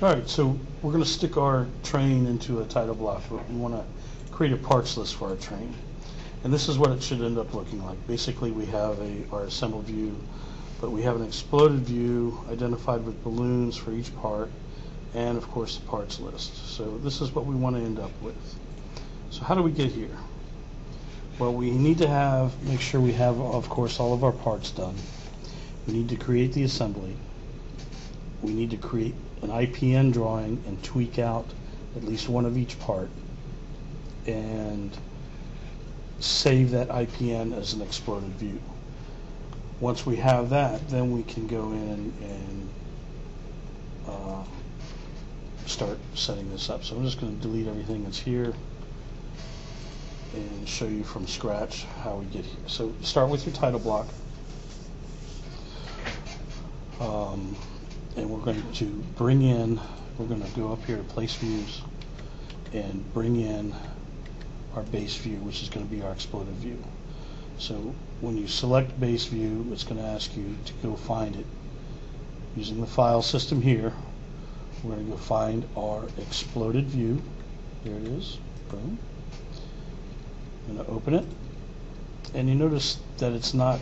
All right, so we're going to stick our train into a title block. We want to create a parts list for our train. And this is what it should end up looking like. Basically, we have our assembled view, but we have an exploded view identified with balloons for each part, and of course the parts list. So this is what we want to end up with. So how do we get here? Well, we need to make sure we have, of course, all of our parts done. We need to create the assembly. We need to create an IPN drawing and tweak out at least one of each part and save that IPN as an exploded view. Once we have that, then we can go in and start setting this up. So I'm just going to delete everything that's here and show you from scratch how we get here. So start with your title block. And we're going to we're going to go up here to place views and bring in our base view, which is going to be our exploded view. So when you select base view, it's going to ask you to go find it. Using the file system here, we're going to go find our exploded view. There it is. Boom. I'm going to open it. And you notice that it's not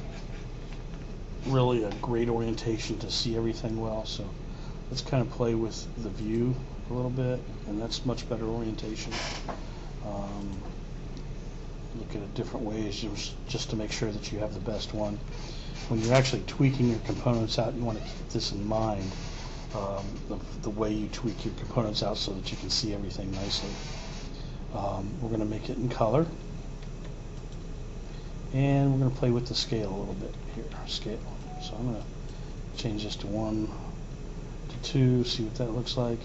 really a great orientation to see everything well, so let's kind of play with the view a little bit, and that's much better orientation. Look at it different ways just to make sure that you have the best one. When you're actually tweaking your components out, you want to keep this in mind, the way you tweak your components out so that you can see everything nicely. We're going to make it in color, and we're going to play with the scale a little bit here. Scale. So I'm going to change this to 1 to 2, see what that looks like.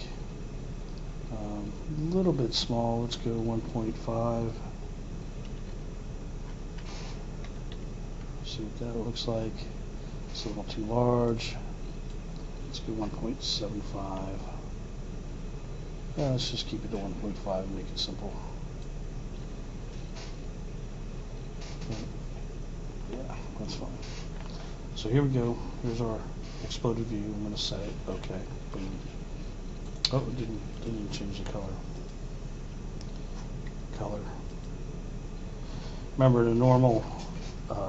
A little bit small. Let's go 1.5. See what that looks like. It's a little too large. Let's go 1.75. Let's just keep it to 1.5 and make it simple. Yeah, that's fine. So here we go. Here's our exploded view. I'm going to set it. Okay. Boom. Oh, it didn't even change the color. Remember, in a normal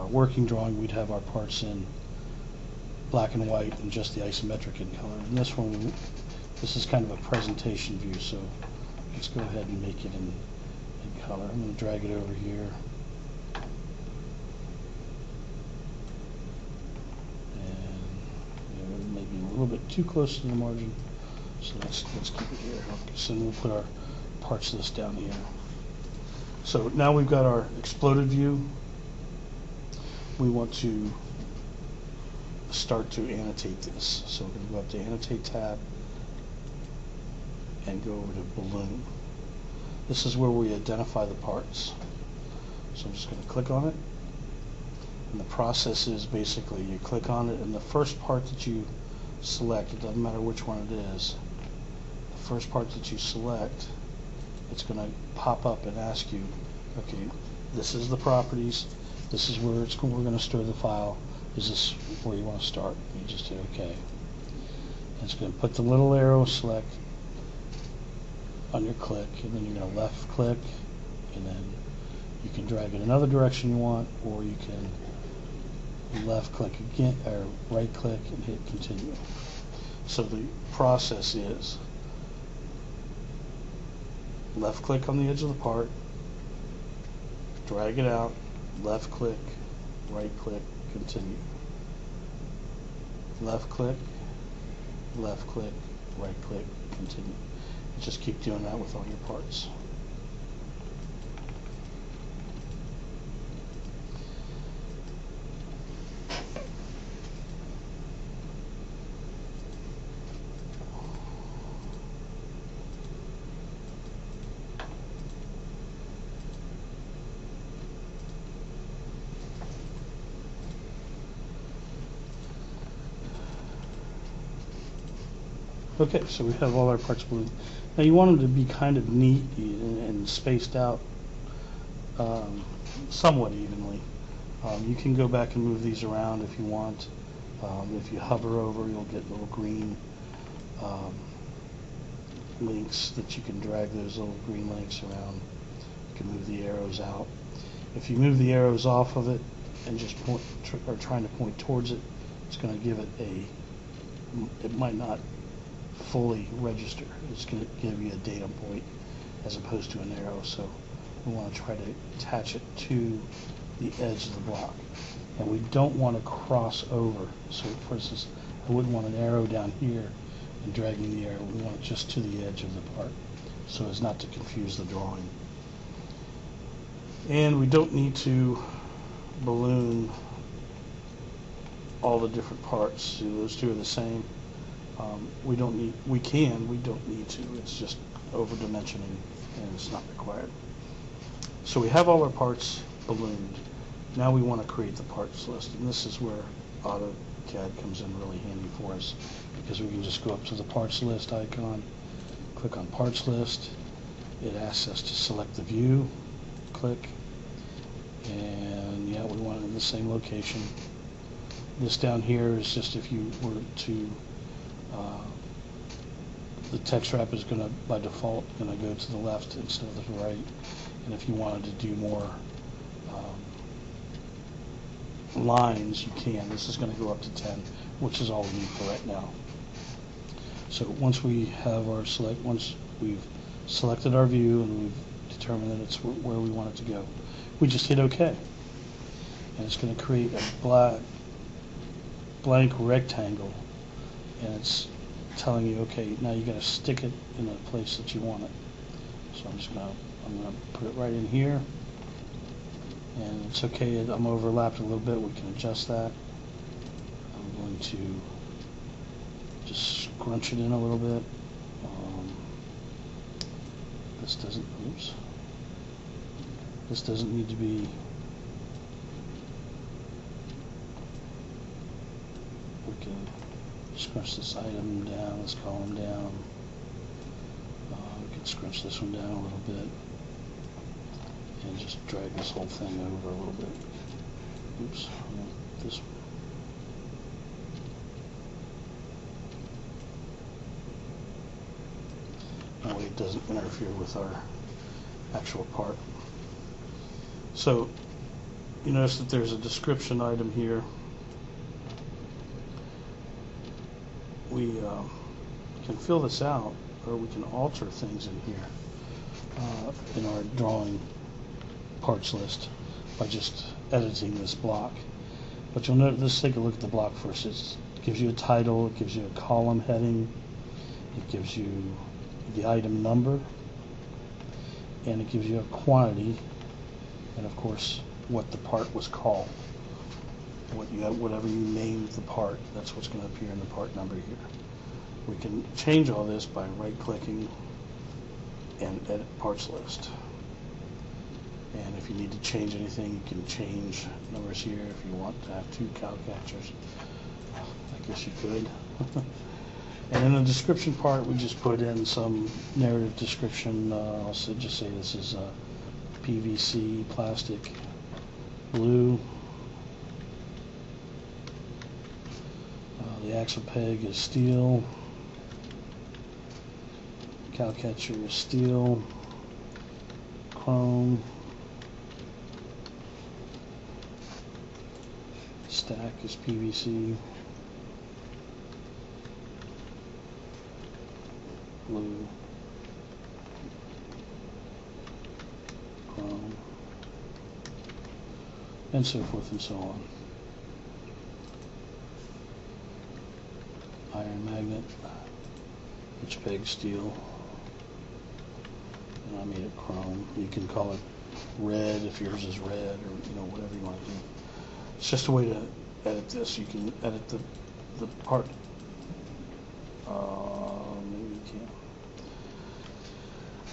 working drawing, we'd have our parts in black and white and just the isometric in color. In this one, this is kind of a presentation view, so let's go ahead and make it in color. I'm going to drag it over here. And maybe a little bit too close to the margin, so let's keep it here. So then we'll put our parts list down here. So now we've got our exploded view. We want to start to annotate this. So we're going to go up to Annotate tab and go over to Balloon. This is where we identify the parts. So I'm just going to click on it. And the process is basically you click on it, and the first part that you select, it doesn't matter which one it is, the first part that you select, it's going to pop up and ask you, okay, this is the properties, this is where we're going to store the file, is this where you want to start? You just hit OK. And it's going to put the little arrow select on your click, and then you're going to left click, and then you can drag it another direction you want, or you can left click again, or right click and hit continue. So the process is left click on the edge of the part, drag it out, left click, right click, continue. Left click, right click, continue. Just keep doing that with all your parts. Okay, so we have all our parts ballooned. Now you want them to be kind of neat and spaced out somewhat evenly. You can go back and move these around if you want. If you hover over, you'll get little green links that you can drag those little green links around. You can move the arrows out. If you move the arrows off of it and just point, or trying to point towards it, it's going to give it it might not fully register. It's going to give you a data point as opposed to an arrow. So we want to try to attach it to the edge of the block. And we don't want to cross over. So for instance, I wouldn't want an arrow down here and dragging the arrow. We want it just to the edge of the part so as not to confuse the drawing. And we don't need to balloon all the different parts. See, those two are the same. We don't need to. It's just over dimensioning and it's not required. So we have all our parts ballooned. Now we want to create the parts list, and this is where AutoCAD comes in really handy for us, because we can just go up to the parts list icon, click on parts list. It asks us to select the view, click, and yeah, we want it in the same location. This down here is just if you were to the text wrap is going to, by default, going to go to the left instead of the right. And if you wanted to do more lines, you can. This is going to go up to 10, which is all we need for right now. So once we have our once we've selected our view and we've determined that it's where we want it to go, we just hit OK. And it's going to create a blank rectangle, and it's telling you, okay, now you got to stick it in a place that you want it. So I'm going to put it right in here, and it's okay. I'm overlapped a little bit. We can adjust that. I'm going to just scrunch it in a little bit. This doesn't need to be. We can scrunch this item down, this column down. We can scrunch this one down a little bit and just drag this whole thing over a little bit. Oops, this one. That way it doesn't interfere with our actual part. So you notice that there's a description item here. We can fill this out, or we can alter things in here in our drawing parts list by just editing this block. But you'll notice, let's take a look at the block first. It gives you a title, it gives you a column heading, it gives you the item number, and it gives you a quantity, and of course what the part was called. Whatever you named the part, that's what's going to appear in the part number here. We can change all this by right-clicking and edit parts list. And if you need to change anything, you can change numbers here. If you want to have two cow catchers, I guess you could. And in the description part, we just put in some narrative description. I'll just say this is PVC plastic blue. The axle peg is steel. Cow catcher is steel. Chrome. Stack is PVC. Blue. Chrome. And so forth and so on. Iron magnet, pitch peg steel, and I made it chrome. You can call it red if yours is red, or whatever you want to do. It's just a way to edit this. You can edit the part. Maybe you can.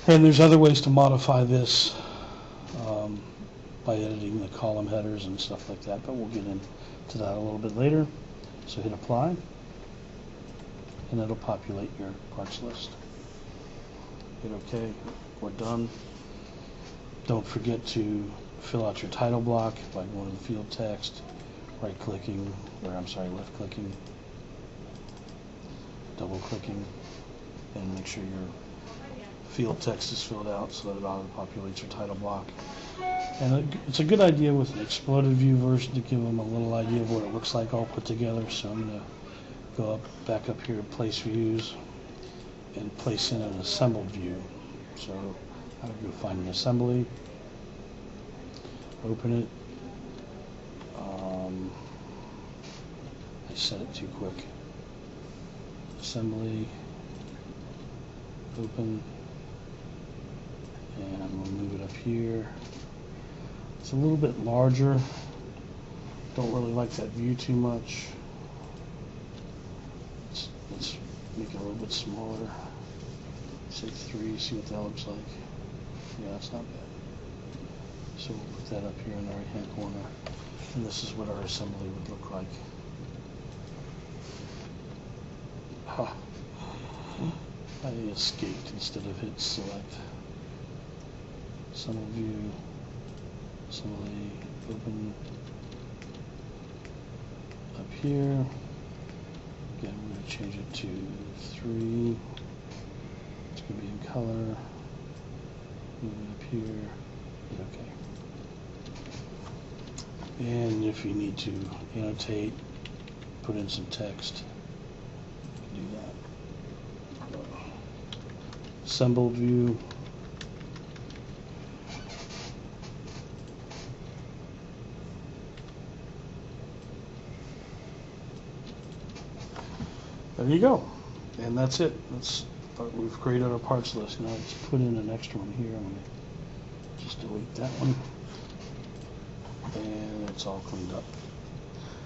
And there's other ways to modify this by editing the column headers and stuff like that. But we'll get into that a little bit later. So hit apply. And it'll populate your parts list. Hit OK. We're done. Don't forget to fill out your title block by going to the field text, left-clicking, double-clicking, and make sure your field text is filled out so that it auto-populates your title block. And it's a good idea with an exploded view version to give them a little idea of what it looks like all put together. So I'm going to go back up here to place views and place in an assembled view. So I would go find an assembly, open it. I set it too quick. Assembly, open, and I'm going to move it up here. It's a little bit larger. Don't really like that view too much. Let's make it a little bit smaller. Say 3, see what that looks like. Yeah, that's not bad. So we'll put that up here in the right hand corner. And this is what our assembly would look like. Ha. I escaped instead of hit select. Assemble view. Assembly, open. Up here. Again, we're going to change it to 3. It's going to be in color. Move it up here. Okay. And if you need to annotate, put in some text, you can do that. Assembled view. There you go. And that's it. We've created our parts list. Now let's put in an extra one here. I'm going to just delete that one. And it's all cleaned up.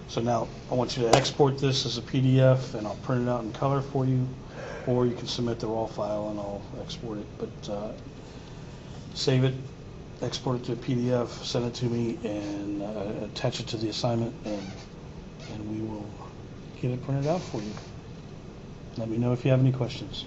So now I want you to export this as a PDF and I'll print it out in color for you, or you can submit the raw file and I'll export it. But save it, export it to a PDF, send it to me, and attach it to the assignment, and we will get it printed out for you. Let me know if you have any questions.